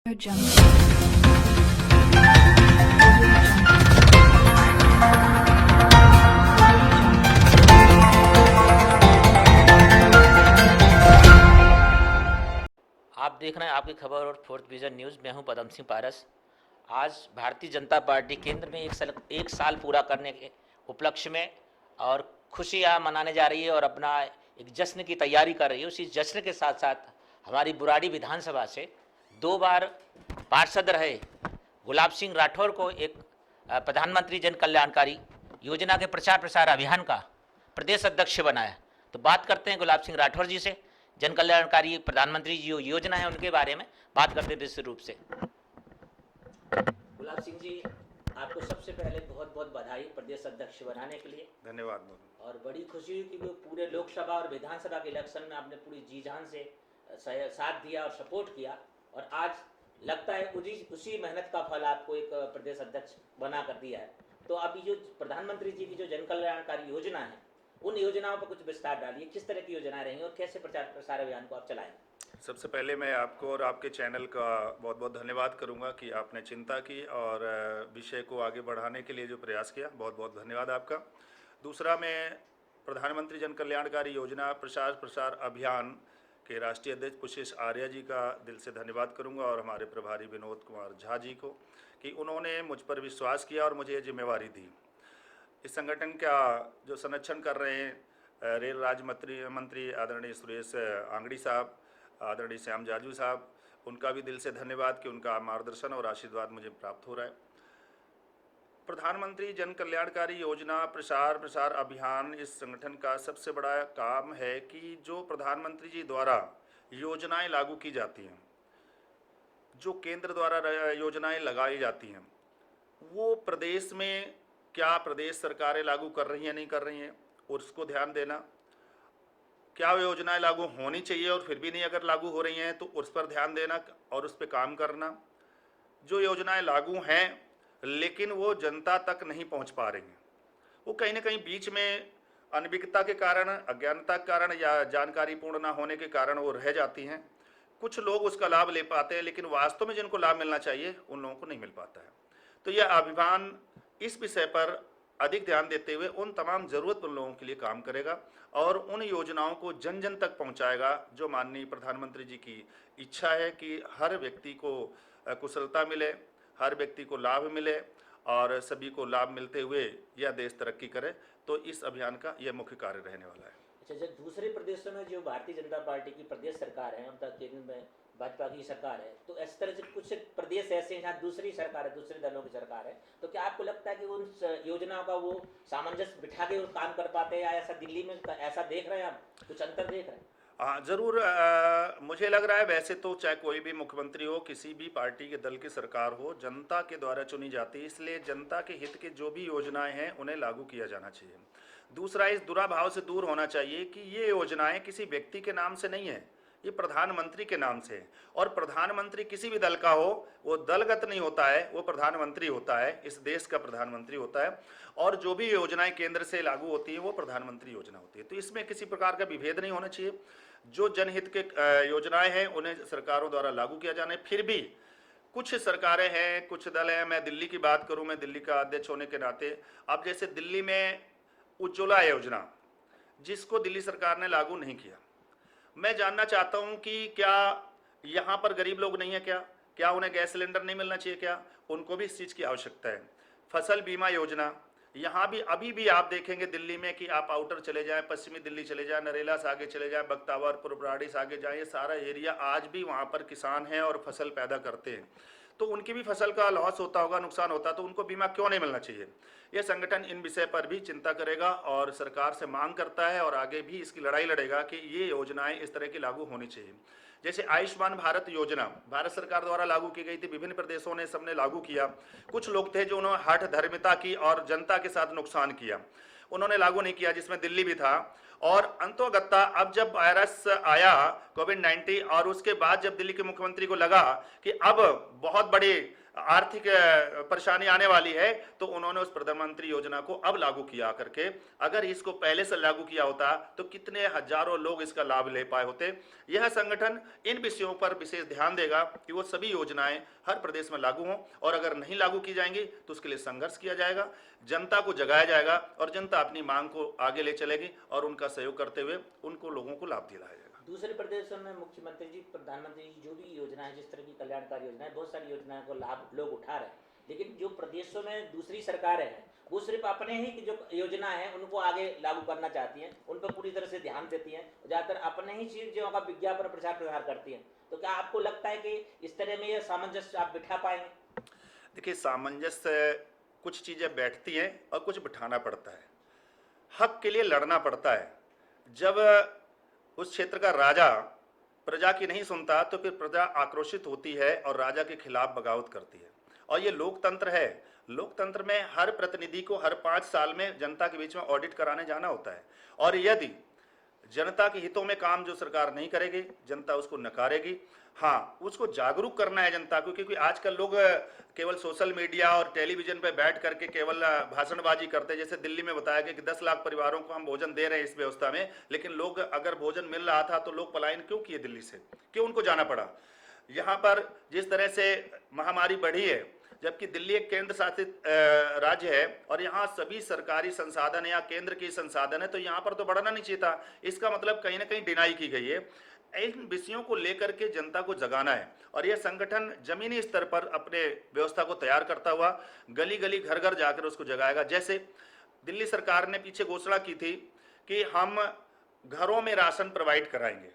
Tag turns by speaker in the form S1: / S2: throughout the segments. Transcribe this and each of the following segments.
S1: आप देख रहे हैं आपकी खबर और फोर्थ विजन न्यूज़। मैं हूं पदम सिंह पारस। आज भारतीय जनता पार्टी केंद्र में एक साल पूरा करने के उपलक्ष्य में और खुशियां मनाने जा रही है और अपना एक जश्न की तैयारी कर रही है। उसी जश्न के साथ साथ हमारी बुराड़ी विधानसभा से 2 बार पार्षद रहे गुलाब सिंह राठौर को एक प्रधानमंत्री जन कल्याणकारी योजना के प्रचार प्रसार अभियान का प्रदेश अध्यक्ष बनाया। तो बात करते हैं गुलाब सिंह राठौर जी से, जन कल्याणकारी प्रधानमंत्री जी जो योजना है उनके बारे में बात करते हैं विशेष रूप से। गुलाब सिंह जी, आपको सबसे पहले बहुत बहुत बधाई प्रदेश अध्यक्ष बनाने के लिए।
S2: धन्यवाद।
S1: और बड़ी खुशी हुई कि वो पूरे लोकसभा और विधानसभा के इलेक्शन में आपने पूरी जी जान से साथ दिया और सपोर्ट किया, और आज लगता है उसी मेहनत का फल आपको एक प्रदेश अध्यक्ष बना कर दिया है। तो अभी जो प्रधानमंत्री जी की जो जन कल्याणकारी योजना है, उन योजनाओं पर कुछ विस्तार डालिए। किस तरह की योजनाएं रहेंगी और कैसे प्रचार प्रसार अभियान को आप चलाएंगे?
S2: सबसे पहले मैं आपको और आपके चैनल का बहुत बहुत धन्यवाद करूंगा कि आपने चिंता की और विषय को आगे बढ़ाने के लिए जो प्रयास किया, बहुत बहुत धन्यवाद आपका। दूसरा, मैं प्रधानमंत्री जन कल्याणकारी योजना प्रचार प्रसार अभियान के राष्ट्रीय अध्यक्ष पुष्पेश आर्य जी का दिल से धन्यवाद करूंगा और हमारे प्रभारी विनोद कुमार झा जी को कि उन्होंने मुझ पर विश्वास किया और मुझे ये जिम्मेवारी दी। इस संगठन का जो संरक्षण कर रहे हैं रेल राज्य मंत्री आदरणीय सुरेश आंगड़ी साहब, आदरणीय श्याम जाजू साहब, उनका भी दिल से धन्यवाद कि उनका मार्गदर्शन और आशीर्वाद मुझे प्राप्त हो रहा है। प्रधानमंत्री जन कल्याणकारी योजना प्रचार प्रसार अभियान इस संगठन का सबसे बड़ा काम है कि जो प्रधानमंत्री जी द्वारा योजनाएं लागू की जाती हैं, जो केंद्र द्वारा योजनाएं लगाई जाती हैं, वो प्रदेश में क्या प्रदेश सरकारें लागू कर रही हैं नहीं कर रही हैं, और उसको ध्यान देना। क्या वो योजनाएं लागू होनी चाहिए और फिर भी नहीं अगर लागू हो रही हैं तो उस पर ध्यान देना और उस पर काम करना। जो योजनाएं लागू हैं लेकिन वो जनता तक नहीं पहुंच पा रही हैं, वो कहीं ना कहीं बीच में अनभिज्ञता के कारण, अज्ञानता के कारण या जानकारी पूर्ण ना होने के कारण वो रह जाती हैं। कुछ लोग उसका लाभ ले पाते हैं लेकिन वास्तव में जिनको लाभ मिलना चाहिए उन लोगों को नहीं मिल पाता है। तो यह अभियान इस विषय पर अधिक ध्यान देते हुए उन तमाम ज़रूरतमंद लोगों के लिए काम करेगा और उन योजनाओं को जन जन तक पहुंचाएगा जो माननीय प्रधानमंत्री जी की इच्छा है कि हर व्यक्ति को कुशलता मिले, हर व्यक्ति को लाभ मिले और सभी को लाभ मिलते हुए यह देश तरक्की करे। तो इस अभियान का यह मुख्य कार्य रहने वाला है।
S1: अच्छा, जब दूसरे प्रदेशों में जो भारतीय जनता पार्टी की प्रदेश सरकार है, उनका केंद्र में भाजपा की सरकार है, तो इस तरह से कुछ प्रदेश ऐसे हैं जहाँ दूसरी सरकार है, दूसरे दलों की सरकार है, तो क्या आपको लगता है कि उन योजनाओं का वो सामंजस्य बिठा के काम कर पाते हैं, या ऐसा दिल्ली में ऐसा देख रहे हैं आप, कुछ अंतर देख रहे हैं?
S2: हाँ, ज़रूर। मुझे लग रहा है वैसे तो चाहे कोई भी मुख्यमंत्री हो, किसी भी पार्टी के दल की सरकार हो, जनता के द्वारा चुनी जाती है, इसलिए जनता के हित के जो भी योजनाएं हैं उन्हें लागू किया जाना चाहिए। दूसरा, इस दुराभाव से दूर होना चाहिए कि ये योजनाएं किसी व्यक्ति के नाम से नहीं है, ये प्रधानमंत्री के नाम से है। और प्रधानमंत्री किसी भी दल का हो, वो दलगत नहीं होता है, वो प्रधानमंत्री होता है, इस देश का प्रधानमंत्री होता है। और जो भी योजनाएं केंद्र से लागू होती है वो प्रधानमंत्री योजना होती है। तो इसमें किसी प्रकार का विभेद नहीं होना चाहिए। जो जनहित के योजनाएं हैं उन्हें सरकारों द्वारा लागू किया जाना है। फिर भी कुछ सरकारें हैं, कुछ दल हैं, मैं दिल्ली की बात करूं, मैं दिल्ली का अध्यक्ष होने के नाते, अब जैसे दिल्ली में उज्ज्वला योजना जिसको दिल्ली सरकार ने लागू नहीं किया, मैं जानना चाहता हूं कि क्या यहाँ पर गरीब लोग नहीं है, क्या उन्हें गैस सिलेंडर नहीं मिलना चाहिए, क्या उनको भी इस चीज़ की आवश्यकता है। फसल बीमा योजना, यहाँ भी अभी भी आप देखेंगे दिल्ली में कि आप आउटर चले जाएं, पश्चिमी दिल्ली चले जाएं, नरेला से आगे चले जाएं, बख्तावर पुरबराड़ी से आगे जाएं, ये सारा एरिया आज भी वहाँ पर किसान हैं और फसल पैदा करते हैं, तो उनकी भी फसल का लॉस होता होगा, नुकसान होता, तो उनको बीमा क्यों नहीं मिलना चाहिए। यह संगठन इन विषय पर भी चिंता करेगा और सरकार से मांग करता है और आगे भी इसकी लड़ाई लड़ेगा कि ये योजनाएं इस तरह की लागू होनी चाहिए। जैसे आयुष्मान भारत योजना भारत सरकार द्वारा लागू की गई थी, विभिन्न प्रदेशों ने सबने लागू किया। कुछ लोग थे जो उन्होंने हठ धर्मिता की और जनता के साथ नुकसान किया, उन्होंने लागू नहीं किया, जिसमें दिल्ली भी था। और अंतोगत्ता अब जब वायरस आया कोविड-19 और उसके बाद जब दिल्ली के मुख्यमंत्री को लगा कि अब बहुत बड़ी आर्थिक परेशानी आने वाली है, तो उन्होंने उस प्रधानमंत्री योजना को अब लागू किया करके, अगर इसको पहले से लागू किया होता तो कितने हजारों लोग इसका लाभ ले पाए होते। यह संगठन इन विषयों पर विशेष ध्यान देगा कि वो सभी योजनाएं हर प्रदेश में लागू हों, और अगर नहीं लागू की जाएंगी तो उसके लिए संघर्ष किया जाएगा, जनता को जगाया जाएगा और जनता अपनी मांग को आगे ले चलेगी और उनका सहयोग करते हुए उनको लोगों को लाभ दिलाया जाएगा।
S1: दूसरे प्रदेशों में मुख्यमंत्री जी, प्रधानमंत्री जी जो भी योजनाएं, जिस तरह की कल्याणकारी योजनाएं, बहुत सारी योजनाओं को लाभ लोग उठा रहे हैं, लेकिन जो प्रदेशों में दूसरी सरकारें हैं वो सिर्फ अपने ही की जो योजना है उनको आगे लागू करना चाहती हैं, उन पर पूरी तरह से ध्यान देती हैं, ज़्यादातर अपने ही चीज़ों का विज्ञापन प्रचार प्रसार करती हैं। तो क्या आपको लगता है कि इस तरह में यह सामंजस्य आप बिठा पाएंगे?
S2: देखिए, सामंजस्य कुछ चीज़ें बैठती हैं और कुछ बिठाना पड़ता है, हक के लिए लड़ना पड़ता है। जब उस क्षेत्र का राजा प्रजा की नहीं सुनता तो फिर प्रजा आक्रोशित होती है और राजा के खिलाफ बगावत करती है, और ये लोकतंत्र है। लोकतंत्र में हर प्रतिनिधि को हर 5 साल में जनता के बीच में ऑडिट कराने जाना होता है, और यदि जनता के हितों में काम जो सरकार नहीं करेगी, जनता उसको नकारेगी। हाँ, उसको जागरूक करना है जनता को, क्योंकि आजकल लोग केवल सोशल मीडिया और टेलीविजन पे बैठ करके केवल भाषणबाजी करते हैं। जैसे दिल्ली में बताया गया कि 10 लाख परिवारों को हम भोजन दे रहे हैं इस व्यवस्था में, लेकिन लोग अगर भोजन मिल रहा था तो लोग पलायन क्यों किए दिल्ली से, क्यों उनको जाना पड़ा। यहाँ पर जिस तरह से महामारी बढ़ी है, जबकि दिल्ली एक केंद्र शासित राज्य है और यहाँ सभी सरकारी संसाधन या केंद्र की संसाधन है, तो यहाँ पर तो बढ़ना नहीं चाहिए था। इसका मतलब कहीं ना कहीं डिनाई की गई है। इन विषयों को लेकर के जनता को जगाना है, और यह संगठन जमीनी स्तर पर अपने व्यवस्था को तैयार करता हुआ गली गली घर घर जाकर उसको जगाएगा। जैसे दिल्ली सरकार ने पीछे घोषणा की थी कि हम घरों में राशन प्रोवाइड कराएंगे,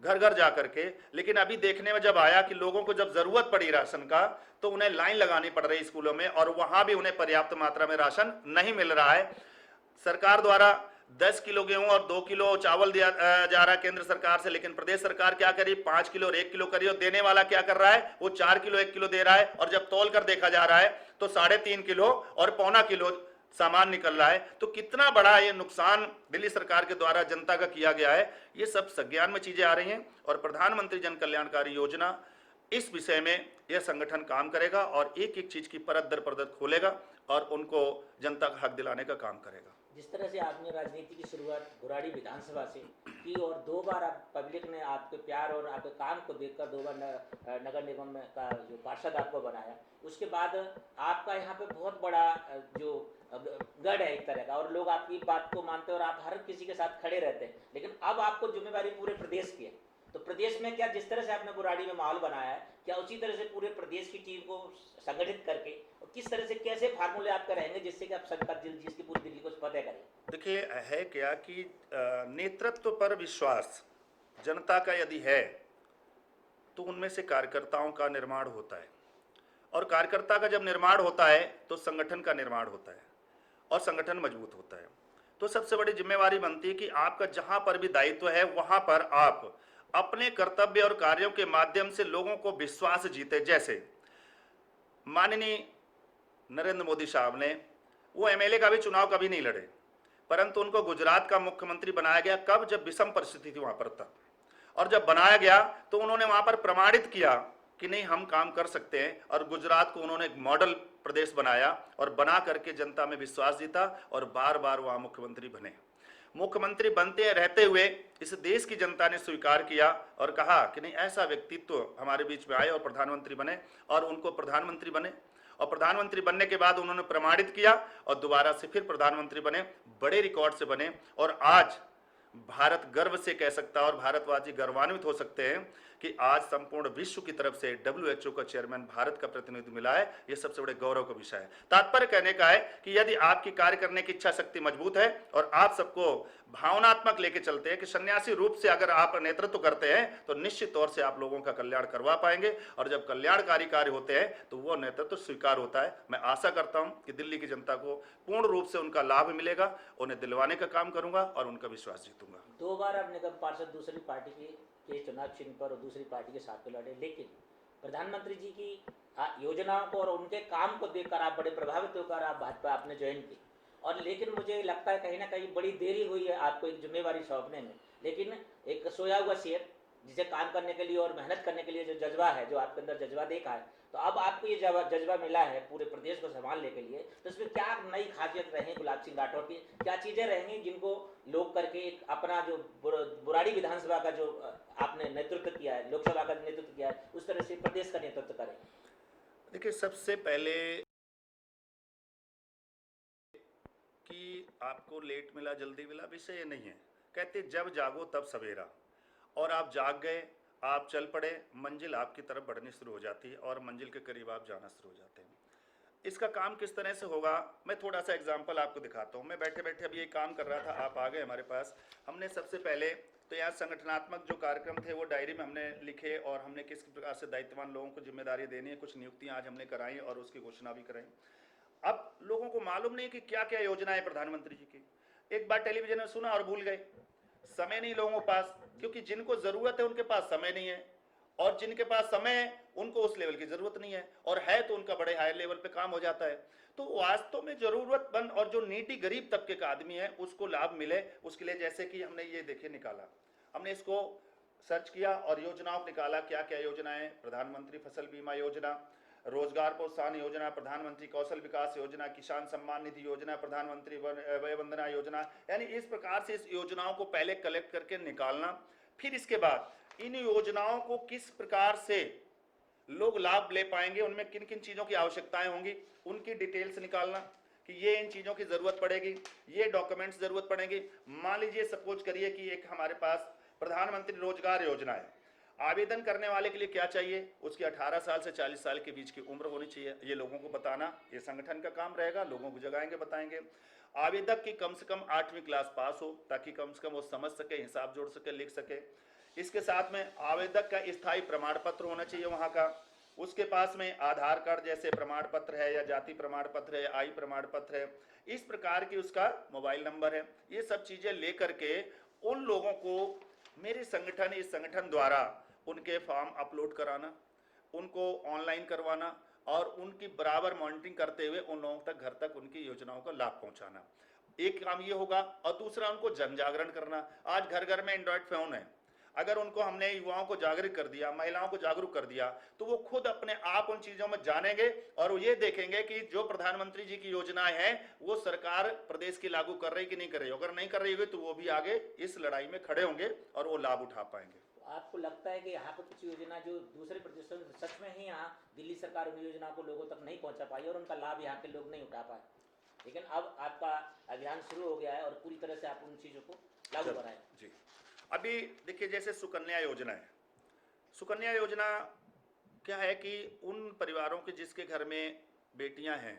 S2: घर घर जा करके, लेकिन अभी देखने में जब आया कि लोगों को जब जरूरत पड़ी राशन का तो उन्हें लाइन लगानी पड़ रही स्कूलों में, और वहां भी उन्हें पर्याप्त मात्रा में राशन नहीं मिल रहा है। सरकार द्वारा 10 किलो गेहूं और 2 किलो चावल दिया जा रहा है केंद्र सरकार से, लेकिन प्रदेश सरकार क्या करी, 5 किलो और 1 किलो करी, और देने वाला क्या कर रहा है, वो 4 किलो 1 किलो दे रहा है, और जब तौल कर देखा जा रहा है तो 3.5 किलो और पौना किलो सामान निकल रहा है। तो कितना बड़ा ये नुकसान दिल्ली सरकार के द्वारा जनता का किया गया है, ये सब संज्ञान में चीजें आ रही हैं, और प्रधानमंत्री जन कल्याणकारी योजना इस विषय में यह संगठन काम करेगा और एक एक चीज की परत दर परत खोलेगा और उनको जनता का हक दिलाने का काम करेगा।
S1: जिस तरह से आपने राजनीति की शुरुआत गुराड़ी विधानसभा से की और 2 बार आप पब्लिक ने आपके प्यार और आपके काम को देखकर 2 बार नगर निगम का जो पार्षद आपको बनाया, उसके बाद आपका यहाँ पे बहुत बड़ा जो गढ़ है एक तरह का, और लोग आपकी बात को मानते हैं और आप हर किसी के साथ खड़े रहते हैं। लेकिन अब आपको जिम्मेवारी पूरे प्रदेश की है, तो प्रदेश में क्या जिस तरह से आपने बुराड़ी में माहौल बनाया है, क्या उसी तरह से पूरे प्रदेश की टीम को संगठित करके और किस तरह से कैसे फार्मूले आपके रहेंगे जिससे कि आप सबका दिल जिसकी पूरी दिल्ली को फतेह करें?
S2: देखिए, है क्या कि नेतृत्व पर विश्वास जनता का यदि है तो उनमें से कार्यकर्ताओं का निर्माण होता है, और कार्यकर्ता का जब निर्माण होता है तो संगठन का निर्माण होता है और संगठन मजबूत होता है। तो सबसे बड़ी जिम्मेवारी बनती है कि आपका जहां पर भी दायित्व है वहां पर आप अपने कर्तव्य और कार्यों के माध्यम से लोगों को विश्वास जीते। जैसे माननीय नरेंद्र मोदी साहब ने, वो एमएलए का भी चुनाव कभी नहीं लड़े, परंतु उनको गुजरात का मुख्यमंत्री बनाया गया। कब? जब विषम परिस्थिति थी वहां पर तब, और जब बनाया गया तो उन्होंने वहां पर प्रमाणित किया कि नहीं, हम काम कर सकते हैं, और गुजरात को उन्होंने एक मॉडल प्रदेश बनाया और बना करके जनता में विश्वास जीता और बार बार वहां मुख्यमंत्री बने। मुख्यमंत्री बनते रहते हुए इस देश की जनता ने स्वीकार किया और कहा कि नहीं, ऐसा व्यक्तित्व हमारे बीच में आए और प्रधानमंत्री बने, और उनको प्रधानमंत्री बने, और प्रधानमंत्री बनने के बाद उन्होंने प्रमाणित किया और दोबारा से फिर प्रधानमंत्री बने, बड़े रिकॉर्ड से बने। और आज भारत गर्व से कह सकता है और भारतवासी गर्वान्वित हो सकते हैं कि आज संपूर्ण विश्व की तरफ से WHO का चेयरमैन भारत का प्रतिनिधि मिला है। ये सबसे बड़े गौरव का विषय है। तात्पर्य कहने का है कि यदि आपकी कार्य करने की इच्छा शक्ति मजबूत है और आप सबको भावनात्मक लेके चलते हैं कि सन्यासी रूप से अगर आप नेतृत्व करते हैं तो निश्चित तौर से आप लोगों का कल्याण करवा पाएंगे, और जब कल्याणकारी कार्य होते हैं तो वो नेतृत्व स्वीकार होता है। मैं आशा करता हूं कि दिल्ली की जनता को पूर्ण रूप से उनका लाभ मिलेगा, उन्हें दिलवाने का काम करूंगा और उनका विश्वास जीतूंगा।
S1: 2 बार आप निगम पार्षद दूसरी पार्टी के चुनाव चिन्ह पर और दूसरी पार्टी के साथ लड़े, लेकिन प्रधानमंत्री जी की योजनाओं को और उनके काम को देखकर आप बड़े प्रभावित होकर आप भाजपा आपने ज्वाइन की, और लेकिन मुझे लगता है कहीं ना कहीं बड़ी देरी हुई है आपको एक जिम्मेवारी सौंपने में। लेकिन एक सोया हुआ शेर जिसे काम करने के लिए और मेहनत करने के लिए जो जज्बा है, जो आपके अंदर जज्बा देखा है, तो अब आपको ये जज्बा मिला है पूरे प्रदेश को संभालने के लिए, तो इसमें क्या नई खासियत रहेंगी गुलाब सिंह राठौर की, क्या चीज़ें रहेंगी जिनको लोग करके एक अपना जो बुराड़ी विधानसभा का जो आपने नेतृत्व किया है, लोकसभा का नेतृत्व किया है, उस तरह से प्रदेश का नेतृत्व करें?
S2: देखिए, सबसे पहले कि आपको लेट मिला जल्दी मिला विषय ये नहीं है। कहते जब जागो तब सवेरा, और आप जाग गए, आप चल पड़े, मंजिल आपकी तरफ बढ़नी शुरू हो जाती है और मंजिल के करीब आप जाना शुरू हो जाते हैं। इसका काम किस तरह से होगा, मैं थोड़ा सा एग्जांपल आपको दिखाता हूँ। मैं बैठे बैठे अभी ये काम कर रहा था, आप आ गए हमारे पास। हमने सबसे पहले तो यहाँ संगठनात्मक जो कार्यक्रम थे वो डायरी में हमने लिखे और हमने किस प्रकार से दायित्ववान लोगों को जिम्मेदारी देनी है, कुछ नियुक्तियाँ आज हमने कराई और उसकी घोषणा भी कराई। अब लोगों को मालूम नहीं कि क्या क्या योजना है प्रधानमंत्री जी की। एक बार टेलीविजन में सुना और भूल गए। समय नहीं लोगों के पास, क्योंकि जिनको जरूरत है उनके पास समय नहीं है, और जिनके पास समय है उनको उस लेवल की जरूरत नहीं है, और है तो उनका बड़े हाई लेवल पे काम हो जाता है। तो वास्तव में जरूरतमंद और जो नीडी गरीब तबके का आदमी है उसको लाभ मिले, उसके लिए जैसे कि हमने ये देखे निकाला, हमने इसको सर्च किया और योजनाओं को निकाला। क्या क्या योजनाएं, प्रधानमंत्री फसल बीमा योजना, रोजगार प्रोत्साहन योजना, प्रधानमंत्री कौशल विकास योजना, किसान सम्मान निधि योजना, प्रधानमंत्री वय वंदना योजना। यानी इस प्रकार से इस योजनाओं को पहले कलेक्ट करके निकालना, फिर इसके बाद इन योजनाओं को किस प्रकार से लोग लाभ ले पाएंगे, उनमें किन किन चीज़ों की आवश्यकताएं होंगी, उनकी डिटेल्स निकालना कि ये इन चीज़ों की ज़रूरत पड़ेगी, ये डॉक्यूमेंट्स ज़रूरत पड़ेंगी। मान लीजिए सपोज करिए कि एक हमारे पास प्रधानमंत्री रोजगार योजना है। आवेदन करने वाले के लिए क्या चाहिए, उसकी 18 साल से 40 साल के बीच की उम्र होनी चाहिए। ये लोगों को बताना ये संगठन का काम रहेगा, लोगों को जगाएंगे, बताएंगे। आवेदक की कम से कम 8वीं क्लास पास हो, ताकि कम से कम वो समझ सके, हिसाब जोड़ सके, लिख सके। इसके साथ में आवेदक का स्थायी प्रमाण पत्र होना चाहिए वहाँ का। उसके पास में आधार कार्ड जैसे प्रमाण पत्र है, या जाति प्रमाण पत्र है, आय प्रमाण पत्र है, इस प्रकार की उसका मोबाइल नंबर है। ये सब चीज़ें लेकर के उन लोगों को मेरे संगठन, इस संगठन द्वारा उनके फॉर्म अपलोड कराना, उनको ऑनलाइन करवाना और उनकी बराबर मॉनिटरिंग करते हुए उन लोगों तक, घर तक उनकी योजनाओं का लाभ पहुंचाना। एक काम ये होगा, और दूसरा उनको जन जागरण करना। आज घर घर में एंड्रॉयड फोन है, अगर उनको हमने युवाओं को जागरूक कर दिया, महिलाओं को जागरूक कर दिया, तो वो खुद अपने आप उन चीज़ों में जानेंगे और वो ये देखेंगे कि जो प्रधानमंत्री जी की योजनाएं हैं वो सरकार प्रदेश की लागू कर रही कि नहीं कर रही। अगर नहीं कर रही होगी तो वो भी आगे इस लड़ाई में खड़े होंगे और वो लाभ उठा पाएंगे।
S1: आपको लगता है कि यहाँ पर कुछ योजना जो दूसरे प्रदेशों में सच में ही यहाँ दिल्ली सरकार उन योजनाओं को लोगों तक नहीं पहुँचा पाई और उनका लाभ यहाँ के लोग नहीं उठा पाए, लेकिन अब आपका अभियान शुरू हो गया है और पूरी तरह से आप उन चीज़ों को लागू कराएं?
S2: जी, अभी देखिए जैसे सुकन्या योजना है। सुकन्या योजना क्या है कि उन परिवारों के जिसके घर में बेटियां हैं,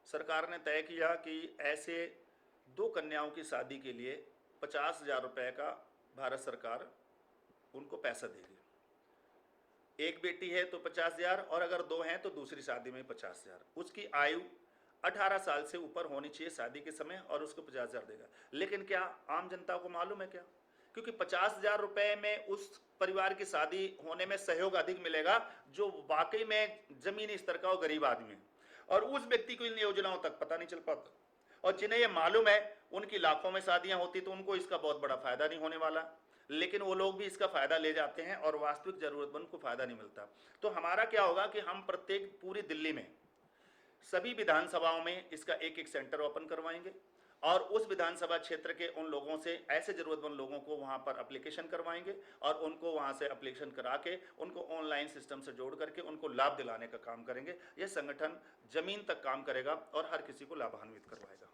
S2: सरकार ने तय किया कि ऐसे 2 कन्याओं की शादी के लिए 50,000 रुपये का भारत सरकार उनको पैसा देगी। एक बेटी है तो 50,000, और अगर 2 हैं तो दूसरी शादी में 50,000। उसकी आयु 18 साल से ऊपर होनी चाहिए शादी के समय, और उसको 50,000 देगा। लेकिन क्या आम जनता को मालूम है क्या, क्योंकि 50,000 रुपये में उस परिवार की शादी होने में सहयोग अधिक मिलेगा जो वाकई में जमीनी स्तर का और गरीब आदमी है, और उस व्यक्ति को इन योजनाओं तक पता नहीं चल पाता। और जिन्हें ये मालूम है उनकी लाखों में शादियां होती, तो उनको इसका बहुत बड़ा फायदा नहीं होने वाला, लेकिन वो लोग भी इसका फायदा ले जाते हैं और वास्तविक जरूरतमंद को फायदा नहीं मिलता। तो हमारा क्या होगा कि हम प्रत्येक पूरी दिल्ली में सभी विधानसभाओं में इसका एक सेंटर ओपन करवाएंगे, और उस विधानसभा क्षेत्र के उन लोगों से, ऐसे जरूरतमंद लोगों को वहां पर एप्लीकेशन करवाएंगे, और उनको वहां से एप्लीकेशन करा के उनको ऑनलाइन सिस्टम से जोड़ करके उनको लाभ दिलाने का काम करेंगे। यह संगठन जमीन तक काम करेगा और हर किसी को लाभान्वित करवाएगा।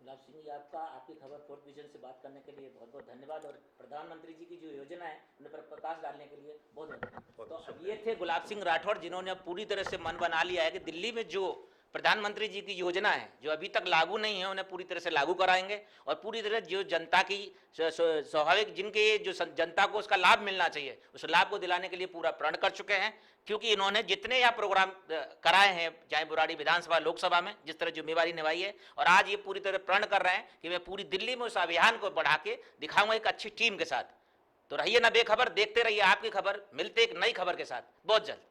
S1: गुलाब सिंह जी, आपकी खबर 4th विजन से बात करने के लिए बहुत बहुत धन्यवाद, और प्रधानमंत्री जी की जो योजना है उन पर प्रकाश डालने के लिए बहुत धन्यवाद। तो अब ये थे गुलाब सिंह राठौर, जिन्होंने अब पूरी तरह से मन बना लिया है कि दिल्ली में जो प्रधानमंत्री जी की योजना है जो अभी तक लागू नहीं है उन्हें पूरी तरह से लागू कराएंगे, और पूरी तरह जो जनता की स्वाभाविक जिनके जो जनता को उसका लाभ मिलना चाहिए उस लाभ को दिलाने के लिए पूरा प्रण कर चुके हैं। क्योंकि इन्होंने जितने यहाँ प्रोग्राम कराए हैं, चाहे बुराड़ी विधानसभा, लोकसभा में जिस तरह जिम्मेवारी निभाई है, और आज ये पूरी तरह प्रण कर रहे हैं कि मैं पूरी दिल्ली में उस अभियान को बढ़ा के दिखाऊंगा एक अच्छी टीम के साथ। तो रहिए ना बेखबर, देखते रहिए आपकी खबर। मिलते एक नई खबर के साथ बहुत जल्द।